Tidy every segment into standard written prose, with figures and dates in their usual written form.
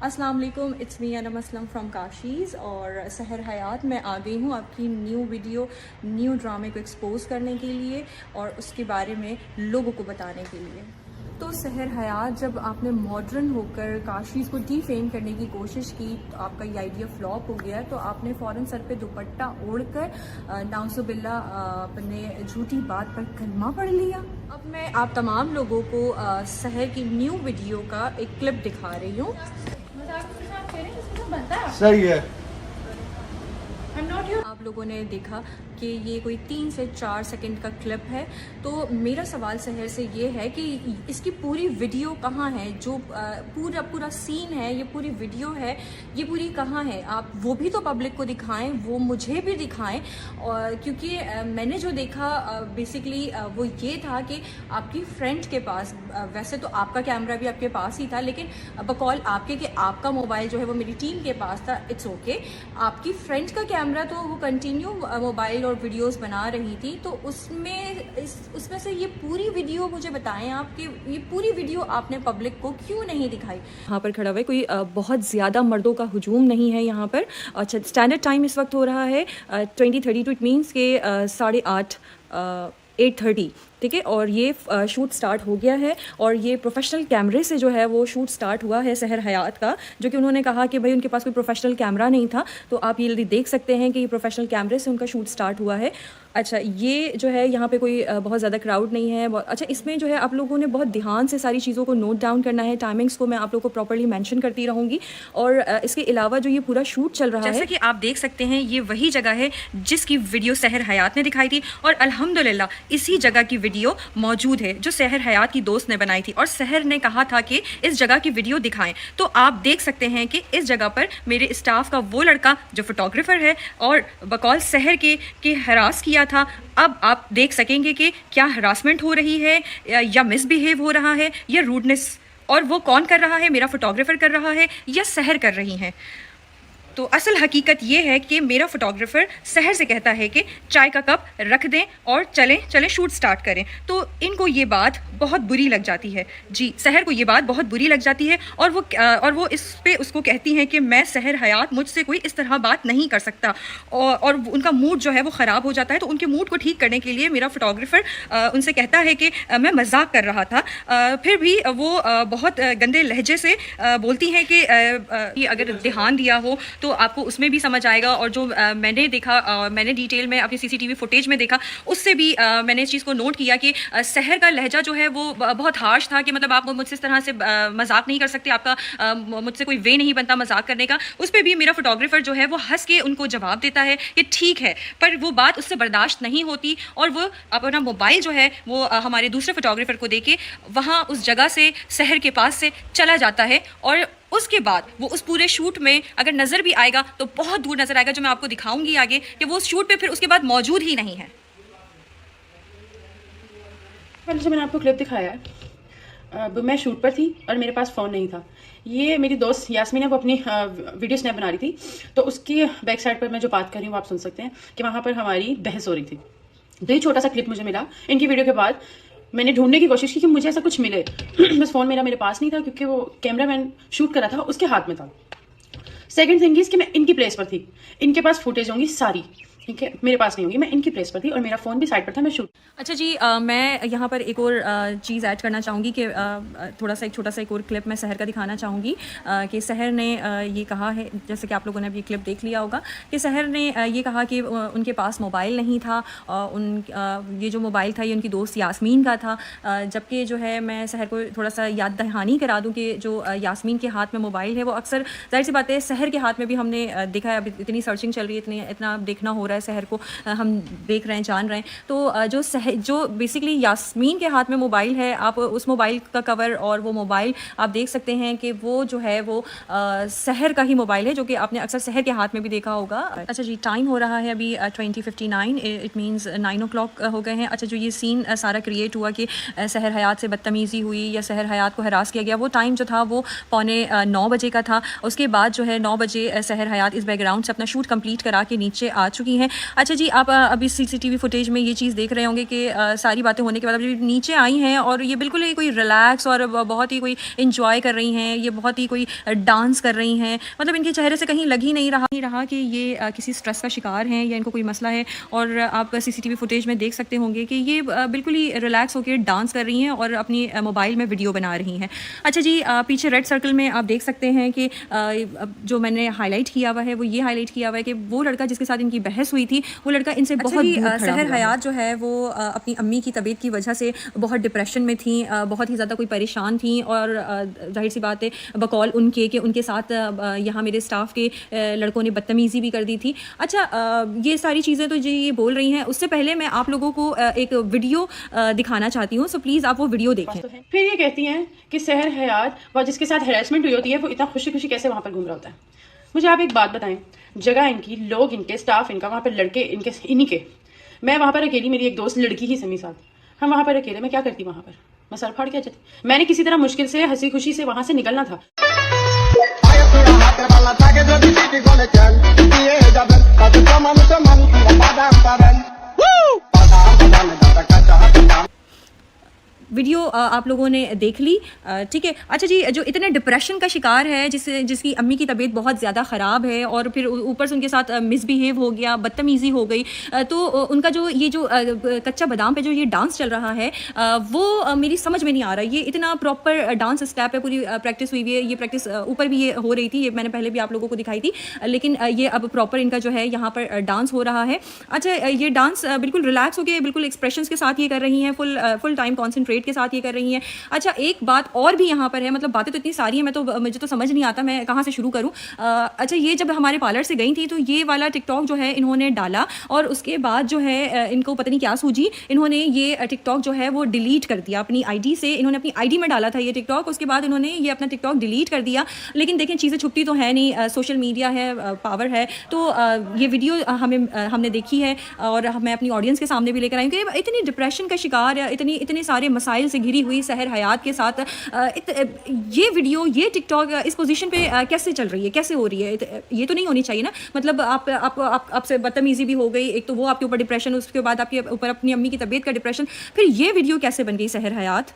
अस्सलाम वालेकुम, it's me Anam Aslam from Kashi's. और सहर हयात में आ गई हूँ आपकी न्यू वीडियो, न्यू ड्रामे को एक्सपोज करने के लिए और उसके बारे में लोगों को बताने के लिए। तो सहर हयात, जब आपने मॉडर्न होकर काशीज़ को डीफेम करने की कोशिश की तो आपका ये आइडिया फ्लॉप हो गया। तो आपने फ़ौरन सर पे दुपट्टा ओढ़कर नाउज़ुबिल्ला अपने झूठी बात पर कलमा पढ़ लिया। अब मैं आप तमाम लोगों को सहर की न्यू वीडियो का एक क्लिप दिखा रही हूँ। सही है। आप लोगों ने देखा कि ये कोई 3 से 4 सेकंड का क्लिप है। तो मेरा सवाल सहर से ये है कि इसकी पूरी वीडियो कहाँ है? जो पूरा सीन है, ये पूरी वीडियो है, ये पूरी कहाँ है? आप वो भी तो पब्लिक को दिखाएं, वो मुझे भी दिखाएं। और क्योंकि मैंने जो देखा बेसिकली वो ये था कि आपकी फ्रेंड के पास, वैसे तो आपका कैमरा भी आपके पास ही था, लेकिन बकौल आपके कि आपका मोबाइल जो है वो मेरी टीम के पास था। इट्स ओके, आपकी फ्रेंड का कैमरा तो वो कंटिन्यू मोबाइल और वीडियोस बना रही थी। तो उसमें से ये पूरी वीडियो मुझे बताएं आप कि ये पूरी वीडियो आपने पब्लिक को क्यों नहीं दिखाई? यहाँ पर खड़ा हुआ है, कोई बहुत ज़्यादा मर्दों का हुजूम नहीं है यहाँ पर। अच्छा, स्टैंडर्ड टाइम इस वक्त हो रहा है 20:32। इट मीन्स के 8:30 8:30, ठीक है। और ये शूट स्टार्ट हो गया है और ये प्रोफेशनल कैमरे से जो है वो शूट स्टार्ट हुआ है सहर हयात का, जो कि उन्होंने कहा कि भाई उनके पास कोई प्रोफेशनल कैमरा नहीं था। तो आप ये देख सकते हैं कि ये प्रोफेशनल कैमरे से उनका शूट स्टार्ट हुआ है। अच्छा, ये जो है यहाँ पे कोई बहुत ज़्यादा क्राउड नहीं है। अच्छा, इसमें जो है आप लोगों ने बहुत ध्यान से सारी चीज़ों को नोट डाउन करना है। टाइमिंग्स को मैं आप लोगों को प्रॉपर्ली मेंशन करती रहूँगी। और इसके अलावा जो ये पूरा शूट चल रहा है, जैसा कि आप देख सकते हैं, ये वही जगह है जिसकी वीडियो सहर हयात ने दिखाई थी। और अल्हम्दुलिल्लाह इसी जगह की वीडियो मौजूद है जो सहर हयात की दोस्त ने बनाई थी। और सहर ने कहा था कि इस जगह की वीडियो दिखाएं। तो आप देख सकते हैं कि इस जगह पर मेरे स्टाफ का वो लड़का जो फोटोग्राफर है और बकौल सहर के हरास किया था। अब आप देख सकेंगे कि क्या हरासमेंट हो रही है या मिसबिहेव हो रहा है या रूडनेस, और वो कौन कर रहा है? मेरा फोटोग्राफर कर रहा है या सहर कर रही हैं? तो असल हकीकत ये है कि मेरा फोटोग्राफर सहर से कहता है कि चाय का कप रख दें और चलें शूट स्टार्ट करें। तो इनको ये बात बहुत बुरी लग जाती है। जी, सहर को ये बात बहुत बुरी लग जाती है और वो इस पे उसको कहती हैं कि मैं सहर हयात, मुझसे कोई इस तरह बात नहीं कर सकता। और उनका मूड जो है वो ख़राब हो जाता है। तो उनके मूड को ठीक करने के लिए मेरा फोटोग्राफर उनसे कहता है कि मैं मजाक कर रहा था। फिर भी वो बहुत गंदे लहजे से बोलती हैं कि अगर ध्यान दिया हो तो आपको उसमें भी समझ आएगा। और जो मैंने देखा, मैंने डिटेल में अपनी सीसीटीवी फुटेज में देखा, उससे भी मैंने इस चीज़ को नोट किया कि सहर का लहजा जो है वो बहुत हार्श था कि मतलब आप मुझसे इस तरह से मजाक नहीं कर सकते, आपका मुझसे कोई वे नहीं बनता मजाक करने का। उस पर भी मेरा फोटोग्राफर जो है वो हंस के उनको जवाब देता है कि ठीक है, पर वो बात उससे बर्दाश्त नहीं होती और वो अपना मोबाइल जो है वो हमारे दूसरे फोटोग्राफर को दे के वहाँ उस जगह से, सहर के पास से चला जाता है। और उसके बाद वो उस पूरे शूट में अगर नज़र भी आएगा तो बहुत दूर नज़र आएगा, जो मैं आपको दिखाऊंगी आगे, कि वो उस शूट पे फिर उसके बाद मौजूद ही नहीं है। पहले जो मैंने आपको क्लिप दिखाया है, मैं शूट पर थी और मेरे पास फ़ोन नहीं था। ये मेरी दोस्त यास्मीन है, वो अपनी वीडियो स्नैप बना रही थी। तो उसकी बैक साइड पर मैं जो बात कर रही हूँ आप सुन सकते हैं कि वहाँ पर हमारी बहस हो रही थी। तो ये छोटा सा क्लिप मुझे मिला इनकी वीडियो के बाद। मैंने ढूंढने की कोशिश की कि मुझे ऐसा कुछ मिले बस फ़ोन मेरे पास नहीं था, क्योंकि वो कैमरा मैन शूट कर रहा था उसके हाथ में था। सेकंड थिंग इज कि मैं इनकी प्लेस पर थी, इनके पास फुटेज होंगी सारी, ठीक है, मेरे पास नहीं होगी। मैं इनकी प्लेस पर थी और मेरा फ़ोन भी साइड पर था, मैं शूट। अच्छा जी, मैं यहाँ पर एक और चीज़ ऐड करना चाहूँगी कि एक छोटा सा एक और क्लिप मैं सहर का दिखाना चाहूँगी कि सहर ने ये कहा है, जैसे कि आप लोगों ने अभी क्लिप देख लिया होगा, कि सहर ने ये कहा कि उनके पास मोबाइल नहीं था। ये जो मोबाइल था ये उनकी दोस्त यास्मीन का था। जबकि जो है मैं सहर को थोड़ा सा याद दहानी करा दूँ कि जो यास्मीन के हाथ में मोबाइल है वो अक्सर, जाहिर सी बात है, सहर के हाथ में भी हमने देखा है। अभी इतनी सर्चिंग चल रही है, इतना देखना हो रहा है सहर को, हम देख रहे हैं, जान रहे हैं। तो जो बेसिकली यास्मीन के हाथ में मोबाइल है, आप उस मोबाइल का कवर और वो मोबाइल आप देख सकते हैं कि वो जो है वो सहर का ही मोबाइल है, जो कि आपने अक्सर सहर के हाथ में भी देखा होगा। अच्छा जी, टाइम हो रहा है अभी 20:59, इट मीन्स 9 o'clock हो गए हैं। अच्छा, जो ये सीन सारा क्रिएट हुआ कि सहर हयात से बदतमीज़ी हुई या सहर हयात को हरास किया गया, वो टाइम जो था वो 9:45 का था। उसके बाद जो है 9 बजे सहर हयात इस बैकग्राउंड से अपना शूट कंप्लीट करा के नीचे आ चुकी हैं। हैं। अच्छा जी, आप अभी CCTV फुटेज में ये चीज़ देख रहे होंगे कि सारी बातें होने के बाद अभी नीचे आई हैं और ये बिल्कुल ही कोई रिलैक्स और बहुत ही कोई इंजॉय कर रही हैं, ये बहुत ही कोई डांस कर रही हैं। मतलब इनके चेहरे से कहीं लग ही नहीं रहा कि ये किसी स्ट्रेस का शिकार हैं या इनको कोई मसला है। और आप CCTV फुटेज में देख सकते होंगे कि ये बिल्कुल ही रिलैक्स होकर डांस कर रही हैं और अपनी मोबाइल में वीडियो बना रही हैं। अच्छा जी, पीछे रेड सर्कल में आप देख सकते हैं कि जो मैंने हाईलाइट किया हुआ है वो ये हाईलाइट किया हुआ है कि वो लड़का जिसके साथ इनकी बहस हुई थी वो लड़का इनसे बहुत दूर खड़ा सहर हयात जो है वो अपनी अम्मी की तबीयत की वजह से बहुत डिप्रेशन में थी, बहुत ही ज़्यादा कोई परेशान थी और जाहिर सी बात है बकौल उनके कि उनके साथ यहाँ मेरे स्टाफ के लड़कों ने बदतमीज़ी भी कर दी थी। अच्छा, ये सारी चीज़ें तो जी ये बोल रही हैं। उससे पहले मैं आप लोगों को एक वीडियो दिखाना चाहती हूँ, सो प्लीज़ आप वो वीडियो देखें। फिर ये कहती हैं कि सहर हयात व जिसके साथ हैरेसमेंट हुई होती है वो इतना खुशी खुशी कैसे वहाँ पर घूम रहा होता है। मुझे आप एक बात बताएं, जगह इनकी, लोग इनके, स्टाफ इनका, वहाँ पर लड़के इनके, इन्हीं के। मैं वहाँ पर अकेली, मेरी एक दोस्त लड़की ही समी साथ, हम वहाँ पर अकेले, मैं क्या करती वहाँ पर? मैं सर फाड़ के आ जाती। मैंने किसी तरह मुश्किल से हंसी खुशी से वहाँ से निकलना था। वीडियो आप लोगों ने देख ली, ठीक है। अच्छा जी, जो इतने डिप्रेशन का शिकार है, जिसकी अम्मी की तबीयत बहुत ज़्यादा ख़राब है और फिर ऊपर से उनके साथ मिसबिहेव हो गया, बदतमीज़ी हो गई, तो उनका जो ये जो कच्चा बादाम पे जो ये डांस चल रहा है वो मेरी समझ में नहीं आ रहा। ये इतना प्रॉपर डांस स्टेप है, पूरी प्रैक्टिस हुई हुई है। ये प्रैक्टिस ऊपर भी ये हो रही थी, ये मैंने पहले भी आप लोगों को दिखाई थी, लेकिन ये अब प्रॉपर इनका जो है यहाँ पर डांस हो रहा है। अच्छा, ये डांस बिल्कुल रिलैक्स होकर, बिल्कुल एक्सप्रेशंस के साथ ये कर रही हैं, फुल टाइम कॉन्सेंट्रेट के साथ ये कर रही हैं। अच्छा, एक बात और भी यहाँ पर है, मतलब बातें तो इतनी सारी हैं, मुझे तो समझ नहीं आता मैं कहाँ से शुरू करूँ। अच्छा, ये जब हमारे पार्लर से गई थी तो ये वाला टिकटॉक जो है इन्होंने डाला और उसके बाद जो है इनको पता नहीं क्या सूझी, इन्होंने ये टिकटॉक जो है वो डिलीट कर दिया अपनी आईडी से। इन्होंने अपनी आईडी में डाला था ये टिकटॉक, उसके बाद इन्होंने ये अपना टिकटॉक डिलीट कर दिया। लेकिन देखें, चीज़ें छुपती तो है नहीं, सोशल मीडिया है, पावर है, तो ये वीडियो हमने देखी है और मैं अपनी ऑडियंस के सामने भी लेकर आई हूँ कि इतनी डिप्रेशन का शिकार या इतने सारे मसाइल से घिरी हुई सहर हयात के साथ ये वीडियो, ये टिकटॉक इस पोजीशन पे कैसे चल रही है, कैसे हो रही है? ये तो नहीं होनी चाहिए ना। मतलब आपसे बदतमीजी भी हो गई, एक तो वो आपके ऊपर डिप्रेशन, उसके बाद आपके ऊपर अपनी अम्मी की तबीयत का डिप्रेशन, फिर ये वीडियो कैसे बन गई सहर हयात?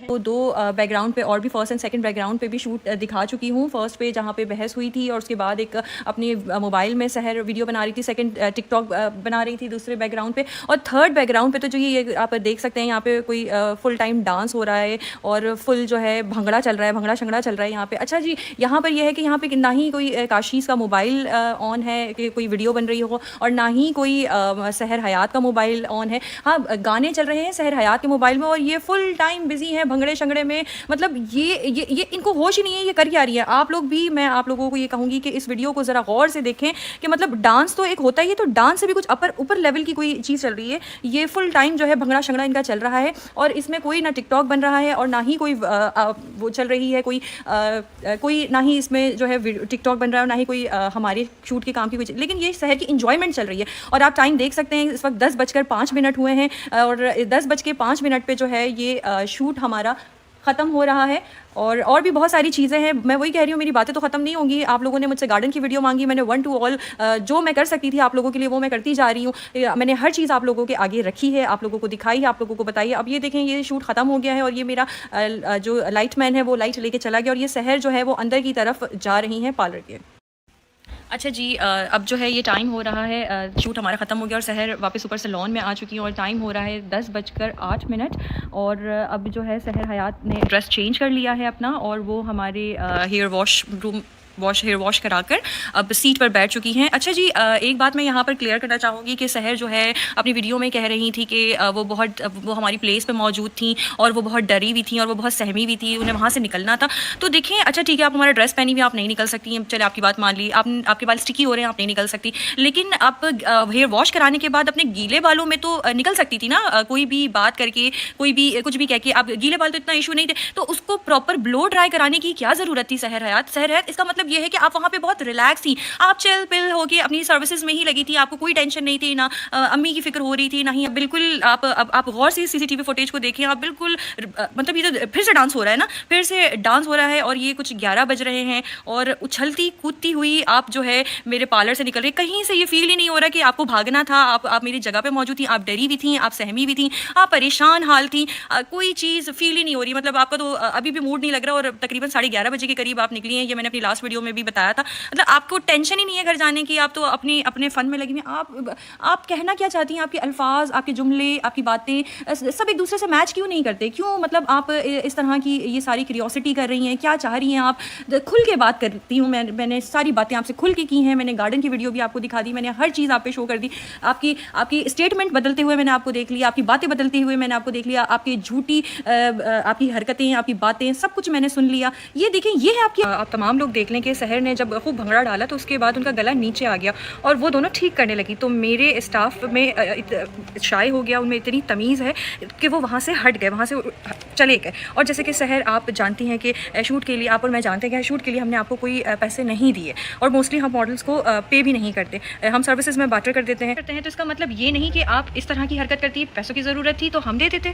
तो दो बैकग्राउंड पे और भी फर्स्ट एंड सेकंड बैकग्राउंड पे भी शूट दिखा चुकी हूँ। फर्स्ट पे जहाँ पे बहस हुई थी और उसके बाद एक अपने मोबाइल में सहर वीडियो बना रही थी, सेकंड टिकटॉक बना रही थी दूसरे बैकग्राउंड पे, और थर्ड बैकग्राउंड पे तो जो ये आप देख सकते हैं यहाँ पे कोई फुल टाइम डांस हो रहा है और फुल जो है भंगड़ा चल रहा है, भंगड़ा शंगड़ा चल रहा है यहाँ पे। अच्छा जी, यहाँ पर यह है कि यहाँ पे ना ही कोई काशीज़ का मोबाइल ऑन है कि कोई वीडियो बन रही हो और ना ही कोई सहर हयात का मोबाइल ऑन है। हाँ, गाने चल रहे हैं सहर हयात के मोबाइल में और ये फुल टाइम बिजी है भंगड़े शंगड़े में। मतलब ये इनको होश ही नहीं है, ये कर क्या रही है। आप लोग भी, मैं आप लोगों को ये कहूँगी कि इस वीडियो को ज़रा गौर से देखें कि मतलब डांस तो एक होता ही है, तो डांस से भी कुछ ऊपर लेवल की कोई चीज़ चल रही है। ये फुल टाइम जो है भंगड़ा शंगड़ा इनका चल रहा है और इसमें कोई ना टिकटॉक बन रहा है और ना ही कोई वो चल रही है, कोई ना ही इसमें जो है टिकटॉक बन रहा है और ना ही कोई हमारे शूट के काम की कोई, लेकिन ये शहर की इंजॉयमेंट चल रही है। और आप टाइम देख सकते हैं, इस वक्त 10:05 हुए हैं और 10:05 पे जो है ये शूट हमारा ख़त्म हो रहा है। और भी बहुत सारी चीज़ें हैं, मैं वही कह रही हूँ, मेरी बातें तो ख़त्म नहीं होंगी। आप लोगों ने मुझसे गार्डन की वीडियो मांगी, मैंने 1 to all जो मैं कर सकती थी आप लोगों के लिए वो मैं करती जा रही हूँ। मैंने हर चीज़ आप लोगों के आगे रखी है, आप लोगों को दिखाई है, आप लोगों को बताई है। अब ये देखें, ये शूट ख़त्म हो गया है और ये मेरा जो लाइट मैन है वो लाइट लेके चला गया और ये सहर जो है वो अंदर की तरफ जा रही हैं पार्लर के। अच्छा जी, अब जो है ये टाइम हो रहा है, शूट हमारा ख़त्म हो गया और सहर वापस ऊपर से लॉन में आ चुकी है और टाइम हो रहा है 10:08 और अब जो है सहर हयात ने ड्रेस चेंज कर लिया है अपना और वो हमारे हेयर वॉश कराकर अब सीट पर बैठ चुकी हैं। अच्छा जी, एक बात मैं यहाँ पर क्लियर करना चाहूँगी कि सहर जो है अपनी वीडियो में कह रही थी कि वो हमारी प्लेस पे मौजूद थी और वो बहुत डरी हुई थी और वो बहुत सहमी हुई थी, उन्हें वहाँ से निकलना था। तो देखें, अच्छा ठीक है, आप हमारा ड्रेस पहनी हुई आप नहीं निकल सकती हैं, चले आपकी बात मान ली, आपके बाल स्टिकी हो रहे हैं, आप नहीं निकल सकती, लेकिन आप हेयर वॉश कराने के बाद अपने गीले बालों में तो निकल सकती थी ना, कोई भी बात करके, कोई भी कुछ भी कह के। आप गीले बाल तो इतना इशू नहीं थे, तो उसको प्रॉपर ब्लो ड्राई कराने की क्या ज़रूरत थी सहर हयात? इसका मतलब मतलब ये है कि आप वहाँ पे बहुत रिलैक्स थी, आप चिल पिल होके अपनी सर्विसेज में ही लगी थी, आपको कोई टेंशन नहीं थी, ना अम्मी की फिक्र हो रही थी, ना ही बिल्कुल आप गौर से सीसीटीवी फुटेज को देखिए, आप बिल्कुल मतलब ये तो फिर से डांस हो रहा है ना, फिर से डांस हो रहा है और ये कुछ 11 बज रहे हैं और उछलती कूदती हुई आप जो है मेरे पार्लर से निकल रही, कहीं से ये फील ही नहीं हो रहा कि आपको भागना था, आप मेरी जगह पे मौजूद थी, आप डरी भी थी, आप सहमी भी थी, आप परेशान हाल थी, कोई चीज़ फील ही नहीं हो रही, मतलब आपका तो अभी भी मूड नहीं लग रहा और तकरीबन 11:30 बजे के करीब आप निकली हैं, ये मैंने अपनी लास्ट वीडियो में भी बताया था। मतलब आपको टेंशन ही नहीं है घर जाने की, आप तो अपने फ़न में लगी हुई। आप कहना क्या चाहती हैं, आपके अल्फाज, आपके जुमले, आपकी बातें सब एक दूसरे से मैच क्यों नहीं करते, क्यों मतलब आप इस तरह की ये सारी क्यूरियोसिटी कर रही हैं, क्या चाह रही हैं आप? खुल के बात करती हूँ, मैंने सारी बातें आपसे खुल के की हैं, मैंने गार्डन की वीडियो भी आपको दिखा दी, मैंने हर चीज़ आप पे शो कर दी, आपकी स्टेटमेंट बदलते हुए मैंने आपको देख लिया, आपकी बातें बदलते हुए मैंने आपको देख लिया, आपकी झूठी आपकी हरकतें, आपकी बातें, सब कुछ मैंने सुन लिया। ये देखें, ये है आपकी। आप तमाम लोग देख लें कि सहर ने जब खूब भंगड़ा डाला तो उसके बाद उनका गला नीचे आ गया और वो दोनों ठीक करने लगी, तो मेरे स्टाफ में शाये हो गया, उनमें इतनी तमीज़ है कि वो वहाँ से हट गए, वहाँ से चले गए। और जैसे कि सहर आप जानती हैं कि शूट के लिए, आप और मैं जानते हैं कि शूट के लिए हमने आपको कोई पैसे नहीं दिए और मोस्टली हम मॉडल्स को पे भी नहीं करते, हम सर्विसेज में बार्टर कर देते हैं। तो इसका मतलब ये नहीं कि आप इस तरह की हरकत करती, पैसों की ज़रूरत थी तो हम दे देते।